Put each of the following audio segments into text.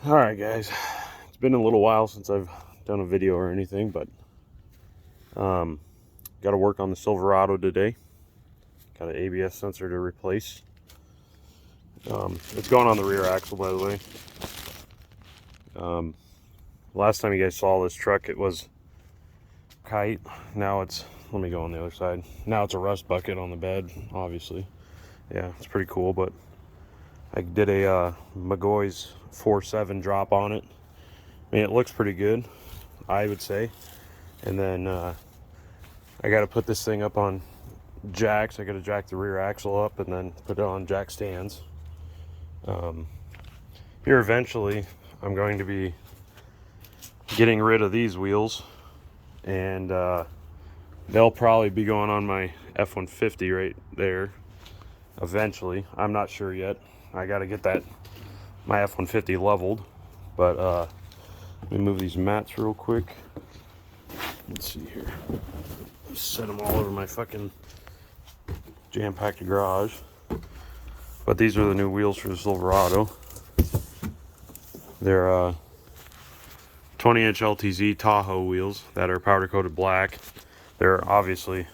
All right, guys. It's been a little while since I've done a video or anything, but got to work on the Silverado today. Got an ABS sensor to replace. It's going on the rear axle, by the way. Last time you guys saw this truck, it was kite. Now it's, let me go on the other side. Now it's a rust bucket on the bed, obviously. Yeah, it's pretty cool, but I did a McGoy's 4.7 drop on it. I mean, it looks pretty good, I would say. And then I got to put this thing up on jacks. I got to jack the rear axle up and then put it on jack stands. Here eventually I'm going to be getting rid of these wheels, and they'll probably be going on my F-150 right there eventually. I'm not sure yet. I got to get that my F-150 leveled, but let me move these mats real quick. Let's see here. Set them all over my fucking jam-packed garage. But these are the new wheels for the Silverado. They're 20-inch LTZ Tahoe wheels that are powder-coated black. They're obviously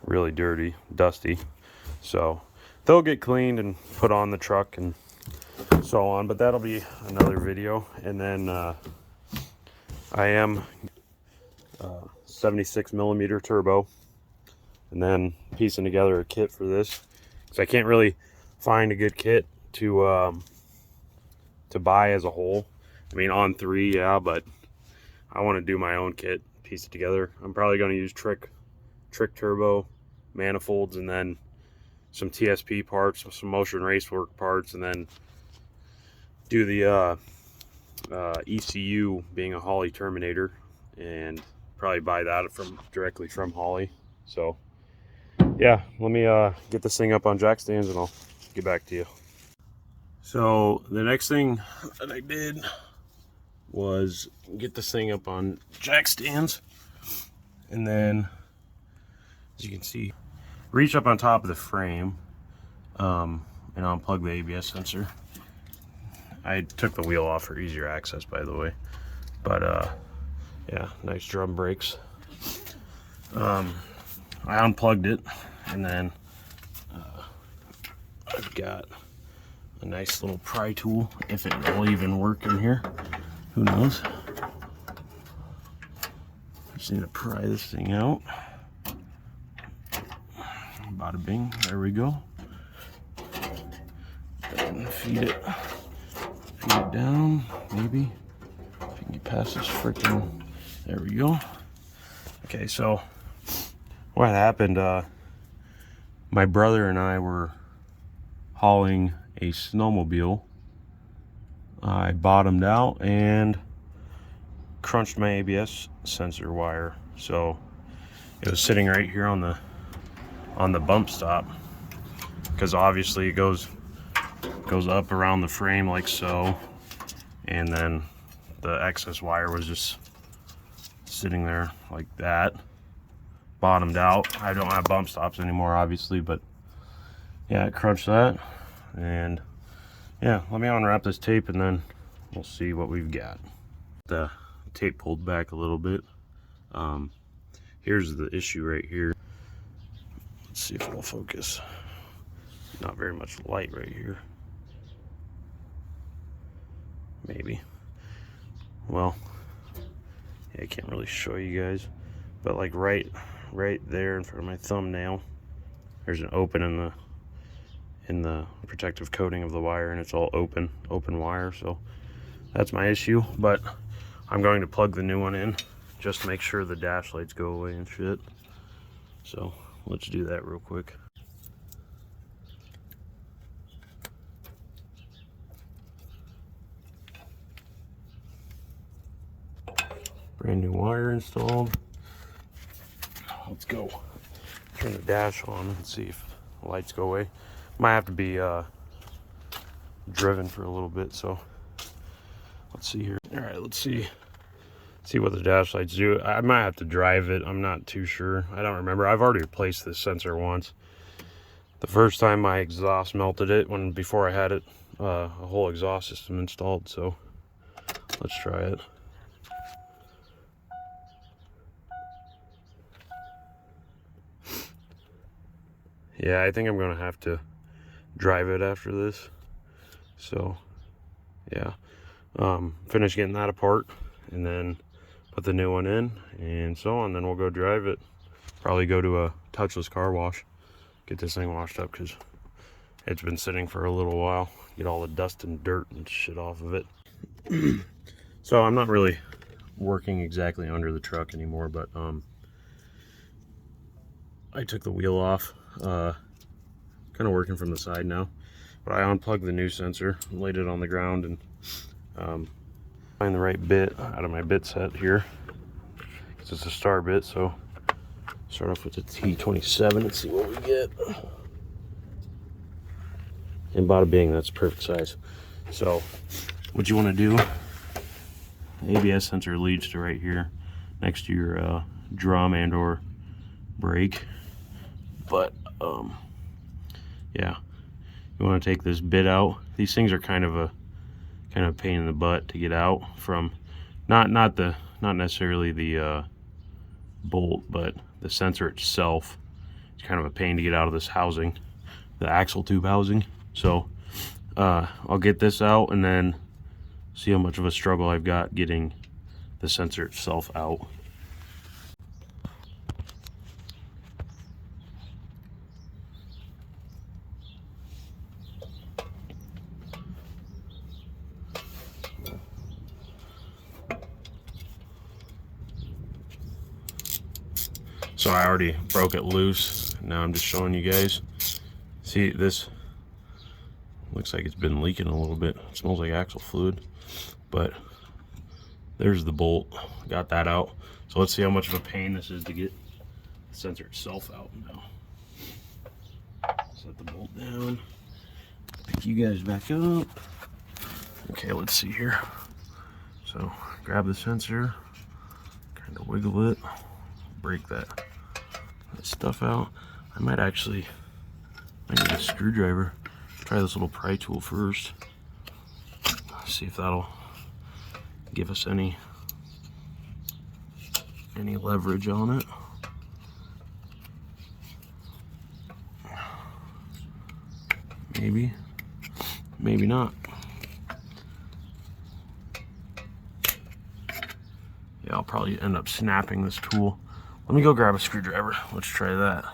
really dirty, dusty. So they'll get cleaned and put on the truck and so on. But that'll be another video. And then I am 76 millimeter turbo, and then piecing together a kit for this, because I can't really find a good kit to buy as a whole. I mean, on 3, yeah, but I want to do my own kit, piece it together. I'm probably going to use trick turbo manifolds, and then some TSP parts, some motion racework parts, and then do the ECU being a Holley Terminator, and probably buy that directly from Holley. So yeah, let me get this thing up on jack stands and I'll get back to you. So the next thing that I did was get this thing up on jack stands, and then, as you can see, reach up on top of the frame and unplug the ABS sensor. I took the wheel off for easier access, by the way, but yeah, nice drum brakes. I unplugged it, and then I've got a nice little pry tool, if it will even work in here, who knows. Just need to pry this thing out. Bada bing, there we go. And feed it down, maybe. If you can get past this freaking, there we go. Okay, so what happened, my brother and I were hauling a snowmobile. I bottomed out and crunched my ABS sensor wire. So it was sitting right here on the bump stop, because obviously it goes up around the frame like so, and then the excess wire was just sitting there like that, bottomed out. I don't have bump stops anymore, obviously, but yeah, it crunched that. And yeah, let me unwrap this tape and then we'll see what we've got. The tape pulled back a little bit. Here's the issue right here. Let's see if it'll focus. Not very much light right here. Maybe. Well, yeah, I can't really show you guys, but like right there in front of my thumbnail, there's an open in the protective coating of the wire, and it's all open wire. So that's my issue, but I'm going to plug the new one in just to make sure the dash lights go away and shit. So let's do that real quick. Brand new wire installed. Let's go. Turn the dash on and see if the lights go away. Might have to be driven for a little bit, so let's see here. All right, let's see what the dash lights do. I might have to drive it. I'm not too sure. I don't remember. I've already replaced this sensor once. The first time my exhaust melted it before I had it a whole exhaust system installed, so let's try it. Yeah, I think I'm gonna have to drive it after this. So yeah, finish getting that apart and then put the new one in and so on. Then we'll go drive it. Probably go to a touchless car wash, get this thing washed up because it's been sitting for a little while. Get all the dust and dirt and shit off of it. So I'm not really working exactly under the truck anymore, but I took the wheel off, kind of working from the side now, but I unplugged the new sensor, laid it on the ground, and find the right bit out of my bit set here. It's a star bit, so start off with the T27 and see what we get. And bada bing, that's perfect size. So what you want to do, the ABS sensor leads to right here next to your drum and or brake. But yeah, you want to take this bit out. These things are kind of a pain in the butt to get out from, not necessarily the bolt, but the sensor itself. It's kind of a pain to get out of this housing, the axle tube housing. So I'll get this out and then see how much of a struggle I've got getting the sensor itself out. So I already broke it loose. Now I'm just showing you guys. See, this looks like it's been leaking a little bit. It smells like axle fluid, but there's the bolt. Got that out. So let's see how much of a pain this is to get the sensor itself out now. Set the bolt down. Pick you guys back up. Okay, let's see here. So grab the sensor, kind of wiggle it, break that stuff out. I might need a screwdriver. Try this little pry tool first. See if that'll give us any leverage on it. Maybe, maybe not. Yeah, I'll probably end up snapping this tool. Let me go grab a screwdriver. Let's try that.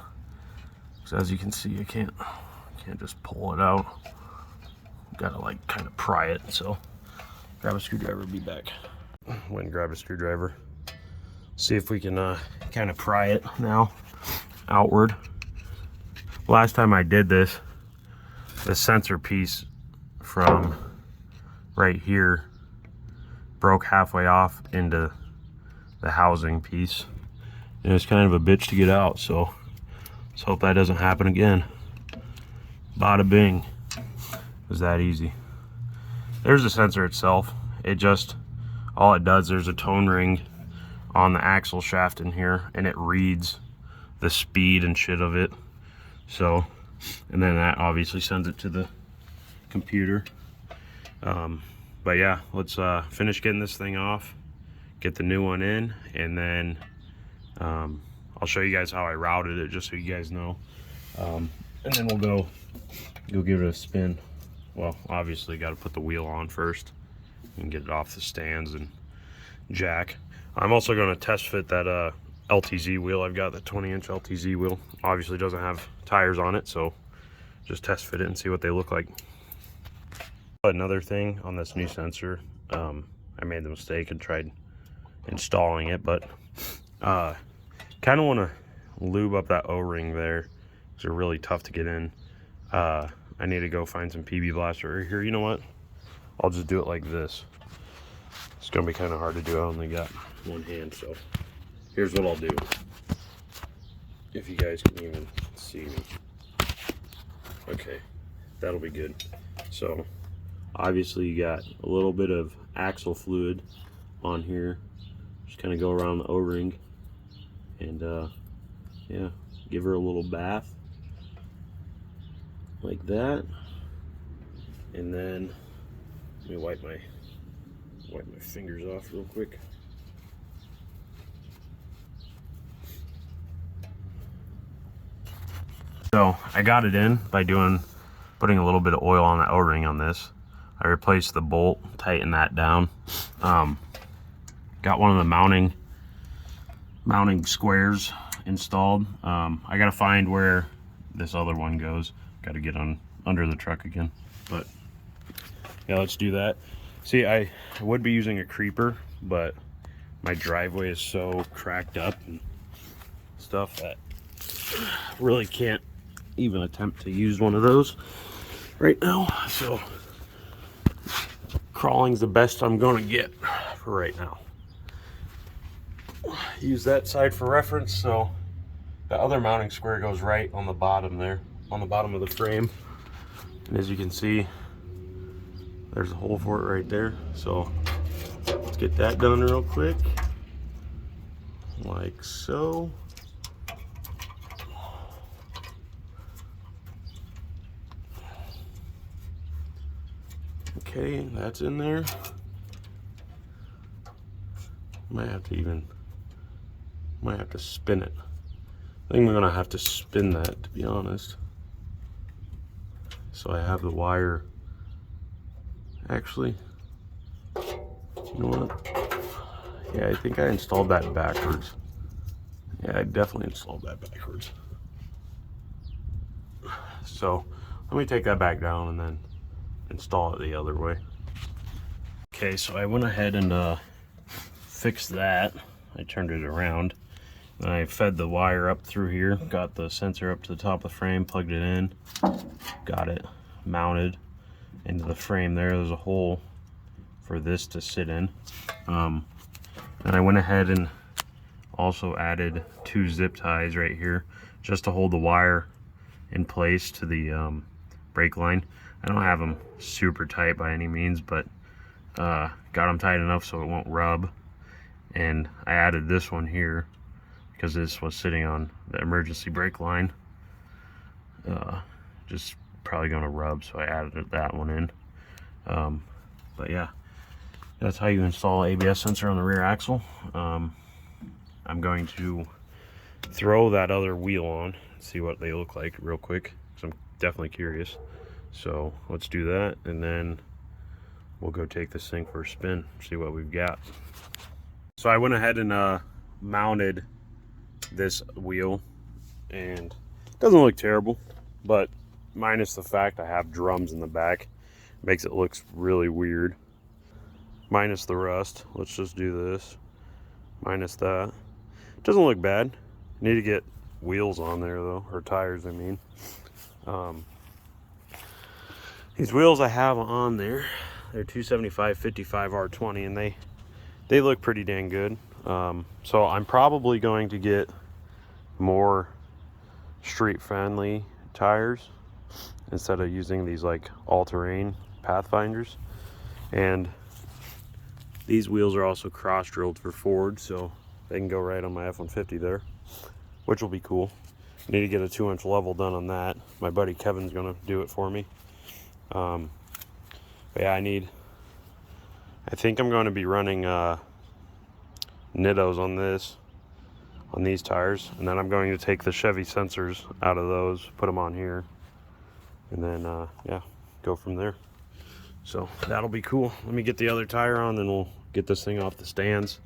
So as you can see, I can't just pull it out. Gotta like kind of pry it. So grab a screwdriver, be back. Went and grabbed a screwdriver. See if we can kind of pry it now outward. Last time I did this, the sensor piece from right here broke halfway off into the housing piece. And it's kind of a bitch to get out, so let's hope that doesn't happen again. Bada bing. It was that easy. There's the sensor itself. All it does, there's a tone ring on the axle shaft in here, and it reads the speed and shit of it. So, and then that obviously sends it to the computer. But yeah, let's finish getting this thing off, get the new one in, and then I'll show you guys how I routed it, just so you guys know. And then we'll go give it a spin. Well, obviously got to put the wheel on first and get it off the stands and jack. I'm also going to test fit that LTZ wheel. I've got the 20-inch LTZ wheel. Obviously doesn't have tires on it, so just test fit it and see what they look like. Another thing on this new sensor, I made the mistake and tried installing it, but kind of want to lube up that O-ring there. They're really tough to get in. I need to go find some PB Blaster here. You know what? I'll just do it like this. It's gonna be kind of hard to do. I only got one hand, so here's what I'll do. If you guys can even see me. Okay, that'll be good. So obviously you got a little bit of axle fluid on here. Just kind of go around the O-ring and yeah, give her a little bath like that, And then let me wipe my fingers off real quick. So I got it in by putting a little bit of oil on the O-ring on this. I replaced the bolt, tightened that down. Got one of the mounting squares installed. I gotta find where this other one goes. Gotta get under the truck again. But yeah, let's do that. See, I would be using a creeper, but my driveway is so cracked up and stuff that I really can't even attempt to use one of those right now. So crawling's the best I'm gonna get for right now. Use that side for reference. So the other mounting square goes right on the bottom there, on the bottom of the frame. And as you can see, there's a hole for it right there. So let's get that done real quick, like so. Okay, that's in there. Might have to spin it. I think we're gonna have to spin that, to be honest. So I have the wire. Actually, you know what? Yeah, I think I installed that backwards. Yeah, I definitely installed that backwards. So let me take that back down and then install it the other way. Okay, so I went ahead and fixed that. I turned it around. Then I fed the wire up through here, got the sensor up to the top of the frame, plugged it in, got it mounted into the frame there. There's a hole for this to sit in. And I went ahead and also added 2 zip ties right here just to hold the wire in place to the brake line. I don't have them super tight by any means, but got them tight enough so it won't rub. And I added this one here because this was sitting on the emergency brake line. Just probably gonna rub, so I added that one in. But yeah, that's how you install an ABS sensor on the rear axle. I'm going to throw that other wheel on, see what they look like real quick, because I'm definitely curious. So let's do that, and then we'll go take this thing for a spin, see what we've got. So I went ahead and mounted this wheel, and it doesn't look terrible, but minus the fact I have drums in the back, makes it look really weird. Minus the rust, let's just do this. Minus that, it doesn't look bad. Need to get wheels on there though, or tires I mean. These wheels I have on there, they're 275/55 R20, and they look pretty dang good. So I'm probably going to get more street friendly tires instead of using these like all-terrain Pathfinders. And these wheels are also cross drilled for Ford, so they can go right on my F-150 there, which will be cool. Need to get a 2-inch level done on that. My buddy Kevin's gonna do it for me. But yeah, I think I'm going to be running Nittos on these tires, and then I'm going to take the Chevy sensors out of those, put them on here, and then yeah, go from there. So that'll be cool. Let me get the other tire on, then we'll get this thing off the stands.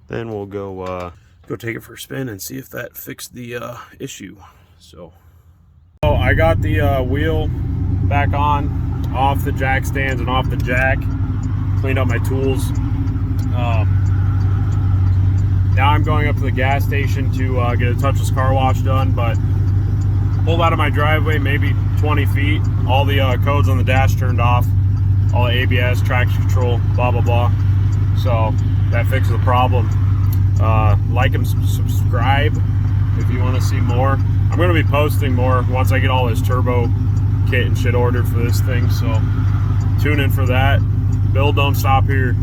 Then we'll go take it for a spin and see if that fixed the issue. So I got the wheel back on, off the jack stands and off the jack. Cleaned up my tools. Now I'm going up to the gas station to get a touchless car wash done, but pulled out of my driveway maybe 20 feet. All the codes on the dash turned off. All the ABS, traction control, blah, blah, blah. So that fixes the problem. Like and subscribe if you want to see more. I'm going to be posting more once I get all this turbo kit and shit ordered for this thing. So tune in for that. Build don't stop here.